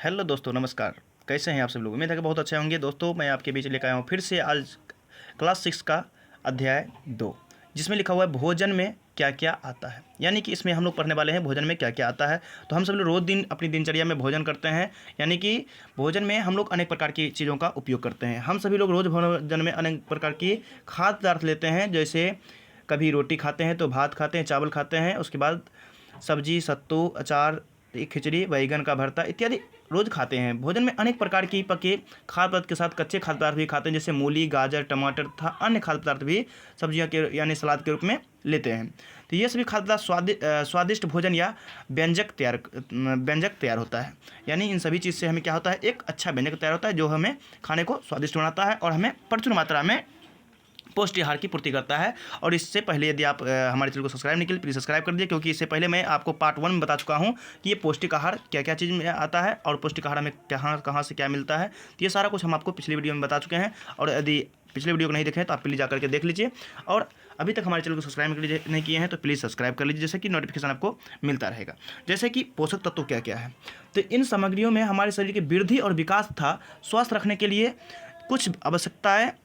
Hello दोस्तों, नमस्कार। कैसे हैं आप सब लोग? उम्मीद है कि बहुत अच्छे होंगे। दोस्तों, मैं आपके बीच लेकर आया हूँ फिर से आज क्लास 6 का अध्याय 2, जिसमें लिखा हुआ है भोजन में क्या क्या आता है। यानी कि इसमें हम लोग पढ़ने वाले हैं भोजन में क्या क्या आता है। तो हम सब लोग रोज़ दिन अपनी दिनचर्या में भोजन करते हैं, यानी कि भोजन में हम लोग अनेक प्रकार की चीज़ों का उपयोग करते हैं। हम सभी लोग रोज़ भोजन में अनेक प्रकार की खाद्य पदार्थ लेते हैं। जैसे कभी रोटी खाते हैं तो भात खाते हैं, चावल खाते हैं, उसके बाद सब्जी, सत्तू, अचार, खिचड़ी, बैगन का भरता इत्यादि रोज़ खाते हैं। भोजन में अनेक प्रकार की पके खाद्य पदार्थ के साथ कच्चे खाद्य पदार्थ भी खाते हैं, जैसे मूली, गाजर, टमाटर तथा अन्य खाद्य पदार्थ भी सब्जियों के यानी सलाद के रूप में लेते हैं। तो ये सभी खाद्य पदार्थ स्वादिष्ट भोजन या व्यंजक तैयार होता है। यानी इन सभी चीज़ से हमें क्या होता है, एक अच्छा व्यंजक तैयार होता है जो हमें खाने को स्वादिष्ट बनाता है और हमें प्रचुर मात्रा में पौष्टिक आहार की पूर्ति करता है। और इससे पहले यदि आप हमारे चैनल को सब्सक्राइब नहीं किए, प्लीज़ सब्सक्राइब कर दीजिए, क्योंकि इससे पहले मैं आपको पार्ट 1 में बता चुका हूँ कि ये पौष्टिक आहार क्या क्या चीज़ में आता है और पौष्टिक आहार हमें कहाँ कहाँ से क्या मिलता है। तो ये सारा कुछ हम आपको पिछली वीडियो में बता चुके हैं। और यदि पिछले वीडियो को नहीं देखें तो आप प्लीज़ जाकर के देख लीजिए। और अभी तक हमारे चैनल को सब्सक्राइब नहीं किए हैं तो प्लीज़ सब्सक्राइब कर लीजिए, जैसे कि नोटिफिकेशन आपको मिलता रहेगा। जैसे कि पोषक तत्व क्या क्या है, तो इन सामग्रियों में हमारे शरीर की वृद्धि और विकास तथा स्वस्थ रखने के लिए कुछ आवश्यक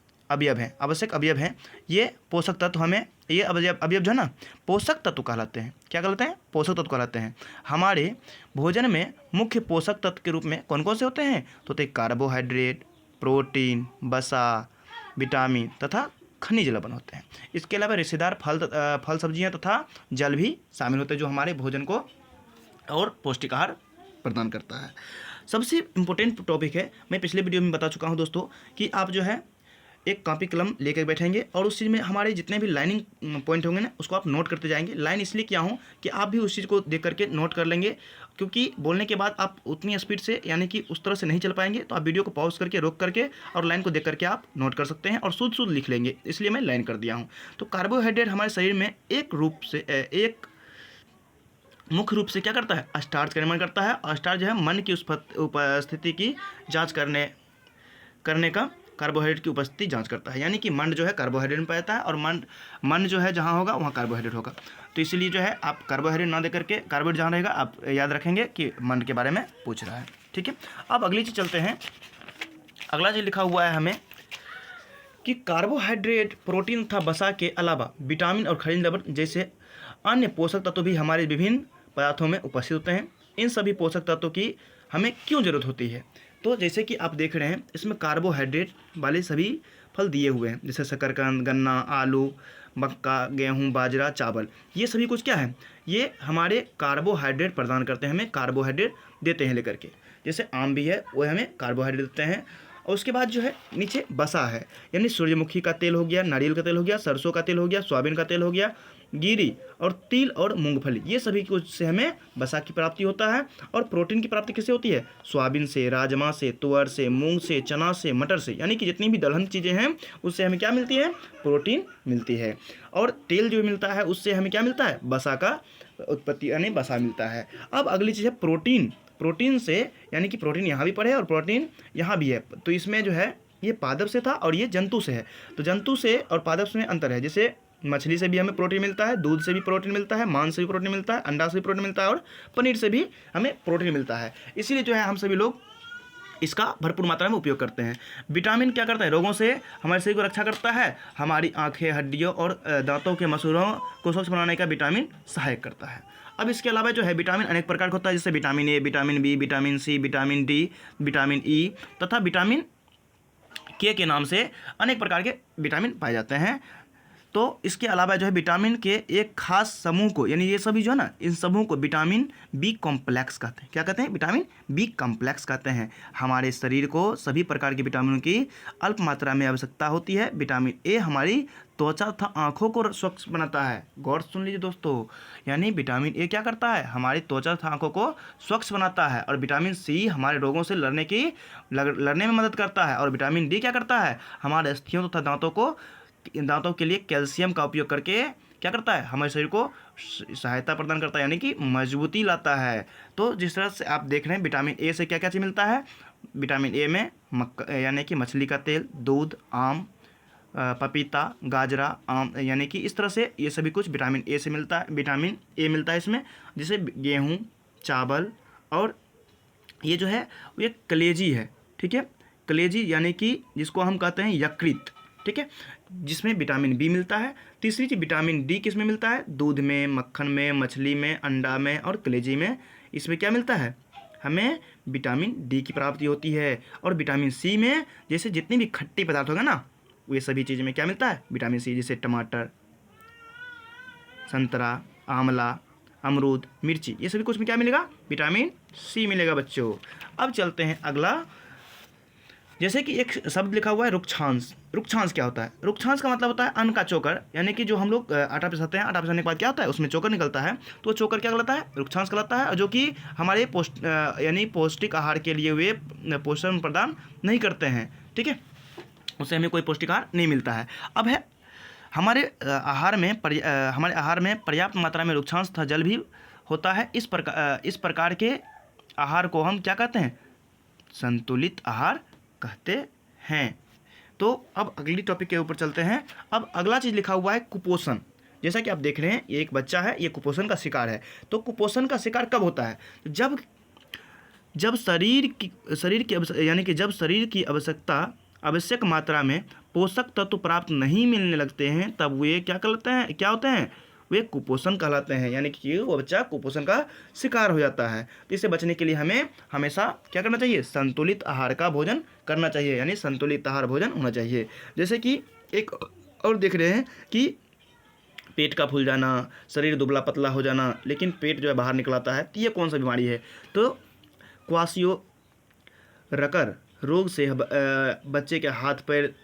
अवयव हैं। ये पोषक तत्व हमें ये अवयव जो है ना, पोषक तत्व कहलाते हैं। क्या कहलाते हैं? पोषक तत्व कहलाते हैं। हमारे भोजन में मुख्य पोषक तत्व के रूप में कौन कौन से होते हैं? तो कार्बोहाइड्रेट, प्रोटीन, वसा, विटामिन तथा खनिज लवण होते हैं। इसके अलावा रेशेदार फल सब्जियां तथा जल भी शामिल होते हैं, जो हमारे भोजन को और पौष्टिक आहार प्रदान करता है। सबसे इम्पोर्टेंट टॉपिक है, मैं पिछले वीडियो में बता चुका हूं दोस्तों, कि आप जो है एक कॉपी कलम लेकर बैठेंगे और उस चीज़ में हमारे जितने भी लाइनिंग पॉइंट होंगे ना, उसको आप नोट करते जाएंगे। लाइन इसलिए किया हूँ कि आप भी उस चीज़ को देख करके नोट कर लेंगे, क्योंकि बोलने के बाद आप उतनी स्पीड से यानी कि उस तरह से नहीं चल पाएंगे। तो आप वीडियो को पॉज करके रोक करके और लाइन को देख करके आप नोट कर सकते हैं और शुद्ध शुद्ध लिख लेंगे, इसलिए मैं लाइन कर दिया हूँ। तो कार्बोहाइड्रेट हमारे शरीर में एक मुख्य रूप से क्या करता है, स्टार्च का निर्माण करता है। और स्टार्च जो है मन की उपस्थिति की जाँच करने का कार्बोहाइड्रेट की उपस्थिति जांच करता है। यानी कि मन जो है कार्बोहाइड्रेट में पाता है और मन जो है जहाँ होगा वहाँ कार्बोहाइड्रेट होगा। तो इसीलिए जो है आप कार्बोहाइड्रेट ना दे करके कार्बोहाइड्रेट जहाँ रहेगा आप याद रखेंगे कि मन के बारे में पूछ रहा है। ठीक है, अब अगली चीज़ चलते हैं। अगला चीज़ लिखा हुआ है हमें कि कार्बोहाइड्रेट, प्रोटीन तथा वसा के अलावा विटामिन और खनिज लवण जैसे अन्य पोषक तत्व भी हमारे विभिन्न पदार्थों में उपस्थित होते हैं। इन सभी पोषक तत्वों की हमें क्यों जरूरत होती है? तो जैसे कि आप देख रहे हैं, इसमें कार्बोहाइड्रेट वाले सभी फल दिए हुए हैं, जैसे शकरकंद, गन्ना, आलू, मक्का, गेहूं, बाजरा, चावल। ये सभी कुछ क्या है, ये हमारे कार्बोहाइड्रेट प्रदान करते हैं, हमें कार्बोहाइड्रेट देते हैं लेकर के। जैसे आम भी है, वो हमें कार्बोहाइड्रेट देते हैं। और उसके बाद जो है नीचे वसा है, यानी सूर्यमुखी का तेल हो गया, नारियल का तेल हो गया, सरसों का तेल हो गया, सोयाबीन का तेल हो गया, गिरी और तिल और मूंगफली, ये सभी कुछ से हमें वसा की प्राप्ति होता है। और प्रोटीन की प्राप्ति किससे होती है? सोयाबीन से, राजमा से, तुअर से, मूंग से, चना से, मटर से, यानी कि जितनी भी दलहन चीज़ें हैं उससे हमें क्या मिलती है? प्रोटीन मिलती है। और तेल जो मिलता है उससे हमें क्या मिलता है? वसा का उत्पत्ति यानी वसा मिलता है। अब अगली चीज़ है प्रोटीन। प्रोटीन से यानी कि प्रोटीन यहाँ भी पड़े और प्रोटीन यहाँ भी है। तो इसमें जो है ये पादप से था और ये जंतु से है। तो जंतु से और पादप में अंतर है। जैसे मछली से भी हमें प्रोटीन मिलता है, दूध से भी प्रोटीन मिलता है, मांस से भी प्रोटीन मिलता है, अंडा से भी प्रोटीन मिलता है और पनीर से भी हमें प्रोटीन मिलता है। इसीलिए जो है हम सभी लोग इसका भरपूर मात्रा में उपयोग करते हैं। विटामिन क्या करता है? रोगों से हमारे शरीर को रक्षा करता है। हमारी आंखें, हड्डियों और दांतों के मसूड़ों को स्वच्छ बनाने का विटामिन सहायक करता है। अब इसके अलावा जो है विटामिन अनेक प्रकार का होता है, जैसे vitamin A, vitamin B, vitamin C, vitamin D, vitamin E तथा विटामिन के नाम से अनेक प्रकार के विटामिन पाए जाते हैं। तो इसके अलावा जो है विटामिन के एक खास समूह को, यानी ये सभी जो है ना, इन समूह को विटामिन बी कॉम्प्लेक्स कहते हैं। क्या कहते हैं? विटामिन बी कॉम्प्लेक्स कहते हैं। हमारे शरीर को सभी प्रकार के विटामिनों की अल्प मात्रा में आवश्यकता होती है। विटामिन ए हमारी त्वचा तथा आँखों को स्वच्छ बनाता है। गौर सुन लीजिए दोस्तों, यानी विटामिन ए क्या करता है? हमारी त्वचा तथा आँखों को स्वच्छ बनाता है। और विटामिन सी हमारे रोगों से लड़ने में मदद करता है। और विटामिन डी क्या करता है? हमारे अस्थियों तथा दांतों के लिए कैल्शियम का उपयोग करके क्या करता है? हमारे शरीर को सहायता प्रदान करता है, यानी कि मजबूती लाता है। तो जिस तरह से आप देख रहे हैं विटामिन ए से क्या क्या चीज़ मिलता है? विटामिन ए में मक्का यानी कि मछली का तेल, दूध, आम, पपीता, गाजरा, आम, यानी कि इस तरह से ये सभी कुछ विटामिन ए से मिलता है। विटामिन ए मिलता है इसमें, जैसे गेहूँ, चावल और ये जो है वो एक कलेजी है, ठीक है, कलेजी यानी कि जिसको हम कहते हैं यकृत, ठीक है, जिसमें विटामिन बी मिलता है। तीसरी चीज़ विटामिन डी किस में मिलता है? दूध में, मक्खन में, मछली में, अंडा में और कलेजी में। इसमें क्या मिलता है? हमें विटामिन डी की प्राप्ति होती है। और विटामिन सी में जैसे जितनी भी खट्टी पदार्थ होगा ना, वे सभी चीज़ में क्या मिलता है? विटामिन सी, जैसे टमाटर, संतरा, आंवला, अमरूद, मिर्ची, ये सभी कुछ में क्या मिलेगा? विटामिन सी मिलेगा बच्चों। अब चलते हैं अगला। जैसे कि एक शब्द लिखा हुआ है रुक्षांश। रुक्षांश क्या होता है? रुक्षांश का मतलब होता है अन्न का चोकर, यानी कि जो हम लोग आटा पिसाते हैं, आटा पिसाने के बाद क्या होता है? उसमें चोकर निकलता है, तो चोकर क्या कहलाता है? रुक्षांश कहलाता है, जो कि हमारे यानी पौष्टिक आहार के लिए वे पोषण प्रदान नहीं करते हैं, ठीक है, उससे हमें कोई पौष्टिक आहार नहीं मिलता है। अब है हमारे आहार में पर्याप्त मात्रा में रुक्षांश तथा जल भी होता है। इस प्रकार के आहार को हम क्या कहते हैं? संतुलित आहार कहते हैं। तो अब अगली टॉपिक के ऊपर चलते हैं। अब अगला चीज़ लिखा हुआ है कुपोषण। जैसा कि आप देख रहे हैं, ये एक बच्चा है, ये कुपोषण का शिकार है। तो कुपोषण का शिकार कब होता है? जब जब शरीर की आवश्यक मात्रा में पोषक तत्व प्राप्त नहीं मिलने लगते हैं, तब वे क्या होते हैं? वे कुपोषण कहलाते हैं, यानी कि वो बच्चा कुपोषण का शिकार हो जाता है। तो इससे बचने के लिए हमें हमेशा क्या करना चाहिए? संतुलित आहार का भोजन करना चाहिए, यानी संतुलित आहार भोजन होना चाहिए। जैसे कि एक और देख रहे हैं कि पेट का फूल जाना, शरीर दुबला पतला हो जाना, लेकिन पेट जो है बाहर निकल आता है, तो ये कौन सा बीमारी है? तो क्वाशियोरकर रोग से बच्चे के हाथ पैर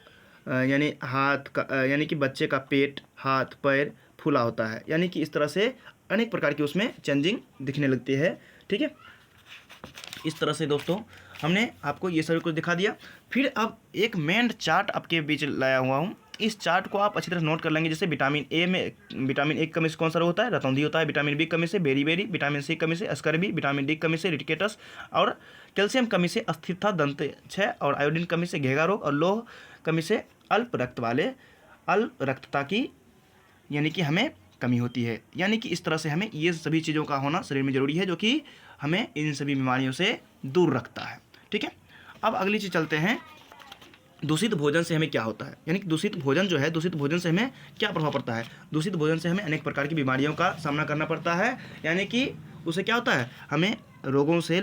यानी कि बच्चे का पेट, हाथ, पैर फूला होता है, यानी कि इस तरह से अनेक प्रकार की उसमें चेंजिंग दिखने लगती है, ठीक है। इस तरह से दोस्तों हमने आपको ये सभी कुछ दिखा दिया। फिर अब एक मेन चार्ट आपके बीच लाया हुआ हूँ। इस चार्ट को आप अच्छी तरह नोट कर लेंगे। जैसे विटामिन ए की कमी से कौन सा रोग होता है? रतौंधी होता है। विटामिन बी की कमी से बेरी, विटामिन सी की कमी से स्कर्वी, विटामिन डी की कमी से रिकेटस, और कैल्शियम कमी से अस्थिरता, दंत क्षय, और आयोडीन कमी से घेगा रोग, और लोह कमी से अल्प रक्तता की यानी कि हमें कमी होती है। यानी कि इस तरह से हमें ये सभी चीज़ों का होना शरीर में ज़रूरी है, जो कि हमें इन सभी बीमारियों से दूर रखता है, ठीक है। अब अगली चीज़ चलते हैं, दूषित भोजन से हमें क्या होता है, यानी कि दूषित भोजन जो है, दूषित भोजन से हमें क्या प्रभाव पड़ता है? दूषित भोजन से हमें अनेक प्रकार की बीमारियों का सामना करना पड़ता है, यानी कि उससे क्या होता है? हमें रोगों से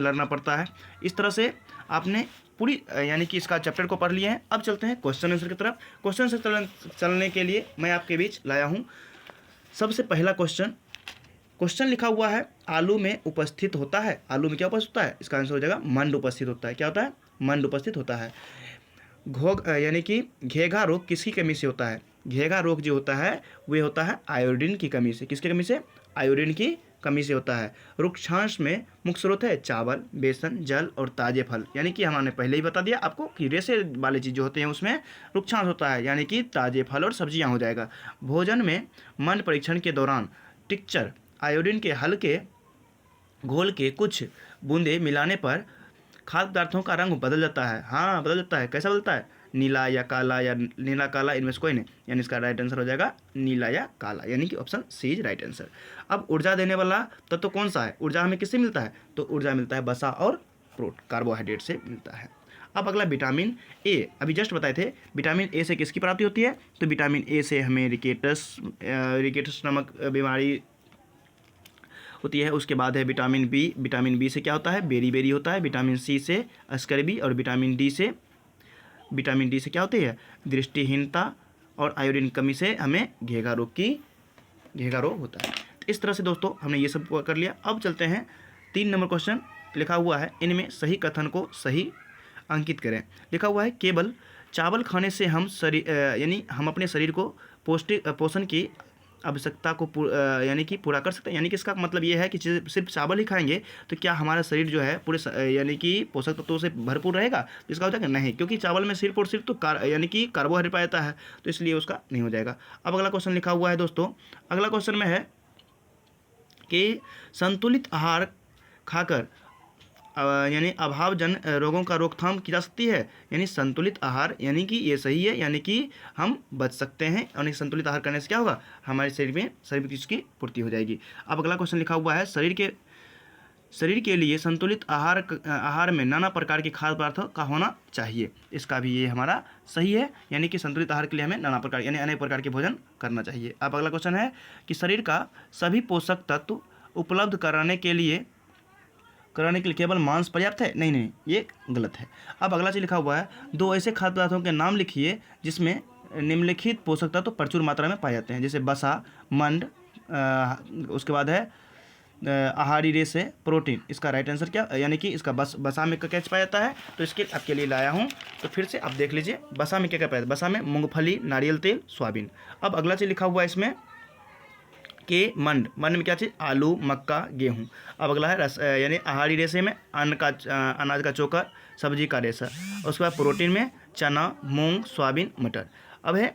लड़ना पड़ता है। इस तरह से आपने पूरी यानी कि इसका चैप्टर को पढ़ लिया है। अब चलते हैं क्वेश्चन आंसर की तरफ। क्वेश्चन आंसर चलने के लिए मैं आपके बीच लाया हूँ सबसे पहला क्वेश्चन लिखा हुआ है, आलू में उपस्थित होता है। आलू में क्या उपस्थित होता है? इसका आंसर हो जाएगा मंड उपस्थित होता है। क्या होता है? मंड उपस्थित होता है। यानी कि घेघा रोग किसकी कमी से होता है? घेघा रोग जो होता है वे होता है आयोडीन की कमी से। किसकी कमी से? आयोडीन की कमी से होता है। रुक्षांश में मुख्य स्रोत है चावल, बेसन, जल और ताजे फल। यानी कि हमने पहले ही बता दिया आपको कि रेशे वाले चीज़ जो होते हैं उसमें रुक्षांश होता है, यानी कि ताजे फल और सब्जियां हो जाएगा। भोजन में मंड परीक्षण के दौरान टिक्चर आयोडीन के हल्के घोल के कुछ बूंदे मिलाने पर खाद्य पदार्थों का रंग बदल जाता है। हाँ, बदल जाता है। कैसा बदलता है? नीला या काला, या नीला काला, इनमें से कोई नहीं, यानी इसका राइट आंसर हो जाएगा नीला या काला, यानी कि option C is right answer. अब ऊर्जा देने वाला तत्व तो कौन सा है? ऊर्जा हमें किससे मिलता है? तो ऊर्जा मिलता है वसा और कार्बोहाइड्रेट से मिलता है। अब अगला विटामिन ए, अभी जस्ट बताए थे विटामिन ए से किसकी प्राप्ति होती है? तो विटामिन ए से हमें रिकेटस नामक बीमारी होती है। उसके बाद है विटामिन बी। विटामिन बी से क्या होता है? बेरी होता है। विटामिन सी से स्कर्वी, और विटामिन डी से क्या होती है? दृष्टिहीनता, और आयोडीन कमी से हमें घेघा रोग होता है। इस तरह से दोस्तों हमने ये सब कर लिया। अब चलते हैं 3 नंबर क्वेश्चन लिखा हुआ है, इनमें सही कथन को सही अंकित करें। लिखा हुआ है, केवल चावल खाने से हम अपने शरीर को पोषण की आवश्यकता को यानी कि पूरा कर सकते हैं। यानी कि इसका मतलब ये है कि सिर्फ चावल ही खाएंगे तो क्या हमारा शरीर जो है पूरे यानी कि पोषक तत्वों से भरपूर रहेगा? तो इसका हो जाएगा नहीं, क्योंकि चावल में सिर्फ और सिर्फ तो यानी कि कार्बोहाइड्रेट पाया जाता है, तो इसलिए उसका नहीं हो जाएगा। अब अगला क्वेश्चन लिखा हुआ है दोस्तों, अगला क्वेश्चन में है कि संतुलित आहार खाकर यानी अभावजन रोगों का रोकथाम की जा सकती है। यानी संतुलित आहार, यानी कि ये सही है, यानी कि हम बच सकते हैं। और संतुलित आहार करने से क्या होगा? हमारे शरीर में सभी चीज़ की पूर्ति हो जाएगी। अब अगला क्वेश्चन लिखा हुआ है, शरीर के लिए संतुलित आहार में नाना प्रकार के खाद्य पदार्थों का होना चाहिए। इसका भी ये हमारा सही है, यानी कि संतुलित आहार के लिए हमें नाना प्रकार यानी अनेक प्रकार के भोजन करना चाहिए। अब अगला क्वेश्चन है कि शरीर का सभी पोषक तत्व उपलब्ध कराने के लिए केवल मांस पर्याप्त है? नहीं नहीं, ये गलत है। अब अगला चीज लिखा हुआ है, दो ऐसे खाद्य पदार्थों के नाम लिखिए जिसमें निम्नलिखित पोषक तत्व प्रचुर मात्रा में पाए जाते हैं, जैसे बसा, मंड, उसके बाद है आहारी रेशे, प्रोटीन। इसका राइट आंसर क्या, यानी कि इसका बसा में क्या पाया जाता है, तो इसके आपके लिए लाया हूँ। तो फिर से आप देख लीजिए बसा में क्या क्या पाया जाता है। बसा में मूंगफली, नारियल तेल, सोयाबीन। अब अगला चीज लिखा हुआ है इसमें के मंड में क्या चीज़, आलू, मक्का, गेहूँ। अब अगला है रस यानी आहारी रेशे में अनाज का चोकर, सब्जी का रेशा। उसके बाद प्रोटीन में चना, मूंग, सोयाबीन, मटर। अब है